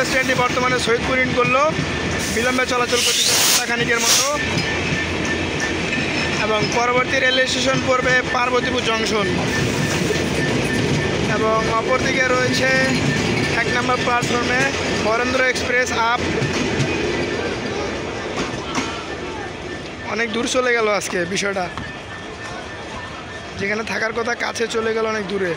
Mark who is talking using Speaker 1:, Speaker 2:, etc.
Speaker 1: Express ট্রেনটি বর্তমানে Saidpur in করলো, বিলম্বে চলাচল করতেছে ঘণ্টাখানিকের মতো এবং পরবর্তী রেল স্টেশন পড়বে পার্বতীপুর জংশন এবং অপরদিকে রয়েছে 1 নম্বর প্ল্যাটফর্মে বরেন্দ্র এক্সপ্রেস আপ। অনেক দূর চলে গেল আজকে বিষয়টা, যেখানে থাকার কথা কাছে চলে গেল অনেক দূরে।